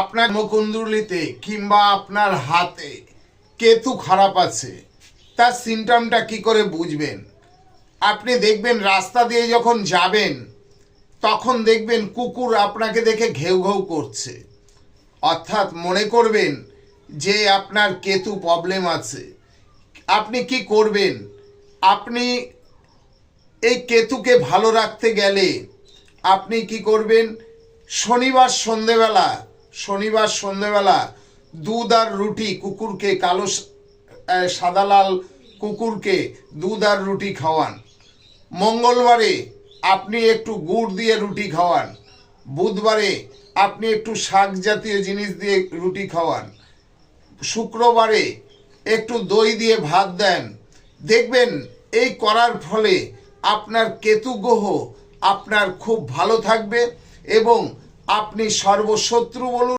আপনার মুখকুণ্ডলিতে কিংবা আপনার হাতে কেতু খারাপ আছে, তার সিমটমটা কি করে বুঝবেন? আপনি দেখবেন রাস্তা দিয়ে যখন যাবেন তখন দেখবেন কুকুর আপনাকে দেখে ঘেউ ঘেউ করছে, অর্থাৎ মনে করবেন যে আপনার কেতু প্রবলেম আছে। আপনি কি করবেন? আপনি এই কেতুকে ভালো রাখতে গেলে আপনি কি করবেন? শনিবার সন্ধেবেলা দুধ আর রুটি কুকুরকে, সাদা লাল কুকুরকে দুধ আর রুটি খাওয়ান। মঙ্গলবারে আপনি একটু গুড় দিয়ে রুটি খাওয়ান। বুধবারে আপনি একটু শাক জাতীয় জিনিস দিয়ে রুটি খাওয়ান। শুক্রবারে একটু দই দিয়ে ভাত দেন। দেখবেন এই করার ফলে আপনার কেতু গ্রহ আপনার খুব ভালো থাকবে এবং আপনি সর্বশত্রু বলুন